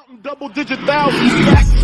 Double digit thousands stacks.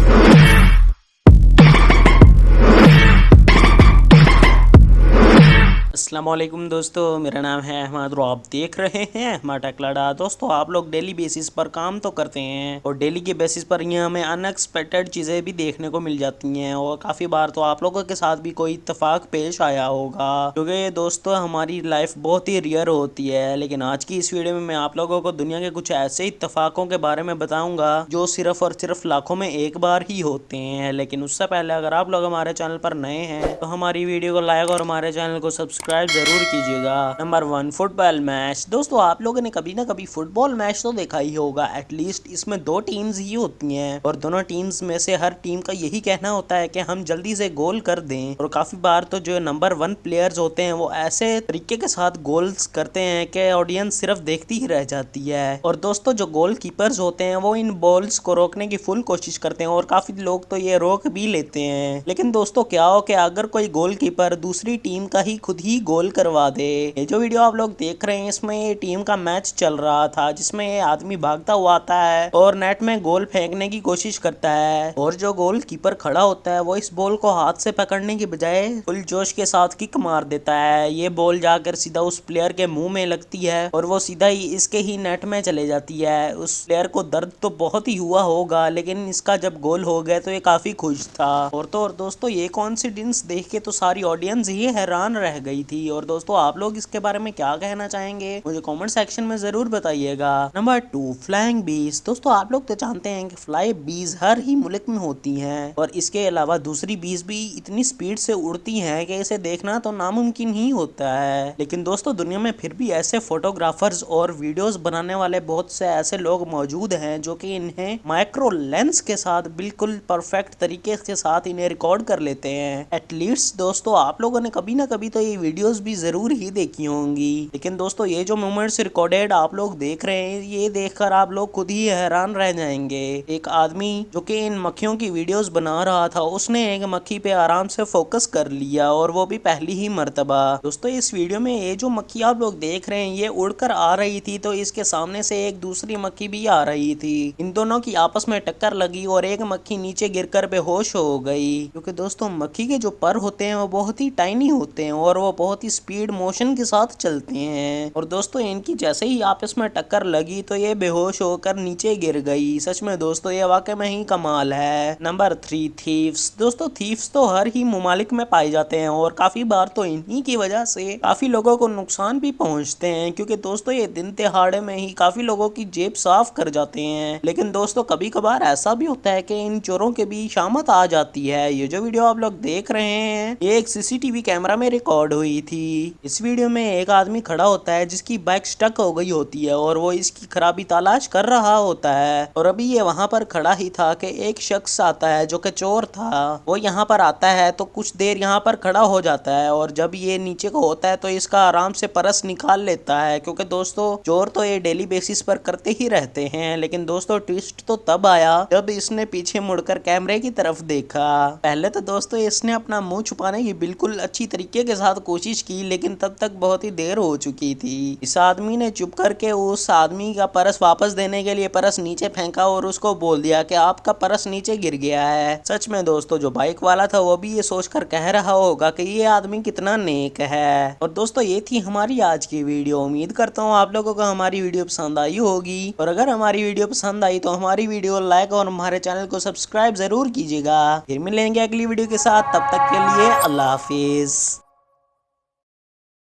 अस्सलाम वालेकुम दोस्तों, मेरा नाम है अहमद और आप देख रहे हैं अहमद टेकलाडा। दोस्तों, आप लोग डेली बेसिस पर काम तो करते हैं और डेली के बेसिस पर ये हमें अनएक्सपेक्टेड चीज़ें भी देखने को मिल जाती हैं और काफ़ी बार तो आप लोगों के साथ भी कोई इत्तेफाक पेश आया होगा, क्योंकि दोस्तों हमारी लाइफ बहुत ही रियर होती है। लेकिन आज की इस वीडियो में मैं आप लोगों को दुनिया के कुछ ऐसे इत्तेफाकों के बारे में बताऊंगा जो सिर्फ और सिर्फ लाखों में एक बार ही होते हैं। लेकिन उससे पहले अगर आप लोग हमारे चैनल पर नए हैं तो हमारी वीडियो को लाइक और हमारे चैनल को सब्सक्राइब जरूर कीजिएगा। Number 1, football match. दोस्तों, आप लोगों ने कभी ना कभी फुटबॉल मैच तो देखा ही होगा। एटलीस्ट इसमें दो टीम्स ही होती हैं और दोनों टीम्स में से हर टीम का यही कहना होता है कि हम जल्दी से गोल कर दें। और काफी बार तो जो नंबर 1 प्लेयर्स होते हैं वो ऐसे तरीके के साथ गोल्स करते हैं कि ऑडियंस सिर्फ देखती ही रह जाती है। और दोस्तों, जो गोल कीपर्स होते हैं वो इन बॉल्स को रोकने की फुल कोशिश करते हैं और काफी लोग तो ये रोक भी लेते हैं। लेकिन दोस्तों, क्या हो कि अगर कोई गोल कीपर दूसरी टीम का ही खुद ही गोल करवा दे। ये जो वीडियो आप लोग देख रहे हैं इसमें ये टीम का मैच चल रहा था जिसमें ये आदमी भागता हुआ आता है और नेट में गोल फेंकने की कोशिश करता है और जो गोल कीपर खड़ा होता है वो इस बॉल को हाथ से पकड़ने की बजाय फुल जोश के साथ किक मार देता है। ये बॉल जाकर सीधा उस प्लेयर के मुंह में लगती है और वो सीधा ही इसके ही नेट में चले जाती है। उस प्लेयर को दर्द तो बहुत ही हुआ होगा, लेकिन इसका जब गोल हो गया तो ये काफी खुश था। और तो और दोस्तों, ये कॉन्सिडेंस देख के तो सारी ऑडियंस ही हैरान रह गई थी। और दोस्तों, आप लोग इसके बारे में क्या कहना चाहेंगे मुझे कमेंट सेक्शन में जरूर बताइएगा। नंबर 2, फ्लाइंग बीज। दोस्तों, आप लोग तो जानते हैं कि फ्लाई बीज हर ही मुल्क में होती हैं और इसके अलावा दूसरी बीज भी इतनी स्पीड से उड़ती हैं कि इसे देखना तो नामुमकिन ही होता है। लेकिन दोस्तों, दुनिया में फिर भी ऐसे फोटोग्राफर्स और वीडियोस बनाने वाले बहुत से ऐसे लोग मौजूद हैं जो कि इन्हें माइक्रो लेंस के साथ बिल्कुल परफेक्ट तरीके के साथ इन्हें रिकॉर्ड कर लेते हैं। एटलीस्ट दोस्तों, आप लोगों ने कभी ना कभी तो ये वीडियोस भी जरूर ही देखी होंगी। लेकिन दोस्तों, ये जो मोमेंट्स रिकॉर्डेड आप लोग देख रहे हैं ये देखकर आप लोग खुद ही हैरान रह जाएंगे। एक आदमी जो कि इन मक्खियों की वीडियोस बना रहा था उसने एक मक्खी पे आराम से फोकस कर लिया और वो भी पहली ही मर्तबा। दोस्तों, इस वीडियो में ये जो मक्खी आप लोग देख रहे हैं ये उड़कर आ रही थी तो इसके सामने से एक दूसरी मक्खी भी आ रही थी। इन दोनों की आपस में टक्कर लगी और एक मक्खी नीचे गिरकर बेहोश हो गई, क्योंकि दोस्तों मक्खी के जो पर होते हैं वो बहुत ही टाइनी होते हैं और वो बहुत ही स्पीड मोशन के साथ चलते हैं। और दोस्तों, इनकी जैसे ही आपस में टक्कर लगी तो ये बेहोश होकर नीचे गिर गई। सच में दोस्तों, ये वाकई में ही कमाल है। Number 3, thieves. दोस्तों, थीव्स तो हर ही ममालिक में पाए जाते हैं और काफी बार तो इन्हीं की वजह से काफी लोगों को नुकसान भी पहुंचते हैं, क्योंकि दोस्तों ये दिन तिहाड़े में ही काफी लोगों की जेब साफ कर जाते हैं। लेकिन दोस्तों, कभी कभार ऐसा भी होता है कि इन चोरों के भी शामत आ जाती है। ये जो वीडियो आप लोग देख रहे हैं ये एक सीसीटीवी कैमरा में रिकॉर्ड हुई थी। इस वीडियो में एक आदमी खड़ा होता है जिसकी बाइक स्टक हो गई होती है और वो इसकी खराबी तलाश कर रहा होता है। और अभी ये वहां पर खड़ा ही था कि एक शख्स आता है जो कि चोर था। वो यहाँ पर आता है तो कुछ देर यहाँ पर खड़ा हो जाता है और जब ये नीचे को होता है तो इसका आराम से पर्स निकाल लेता है, क्योंकि दोस्तों चोर तो ये डेली बेसिस पर करते ही रहते हैं। लेकिन दोस्तों, ट्विस्ट तो तब आया जब इसने पीछे मुड़कर कैमरे की तरफ देखा। पहले तो दोस्तों इसने अपना मुंह छुपाने की बिल्कुल अच्छी तरीके के साथ कोशिश की, लेकिन तब तक बहुत ही देर हो चुकी थी। इस आदमी ने चुप करके उस आदमी का पर्स वापस देने के लिए पर्स नीचे फेंका और उसको बोल दिया कि आपका पर्स नीचे गिर गया है। सच में दोस्तों, जो बाइक वाला था वो भी ये सोचकर कह रहा होगा कि ये आदमी कितना नेक है। और दोस्तों, ये थी हमारी आज की वीडियो। उम्मीद करता हूँ आप लोगों को हमारी वीडियो पसंद आई होगी और अगर हमारी वीडियो पसंद आई तो हमारी वीडियो लाइक और हमारे चैनल को सब्सक्राइब जरूर कीजिएगा। फिर मिलेंगे अगली वीडियो के साथ, तब तक के लिए अल्लाह हाफिज।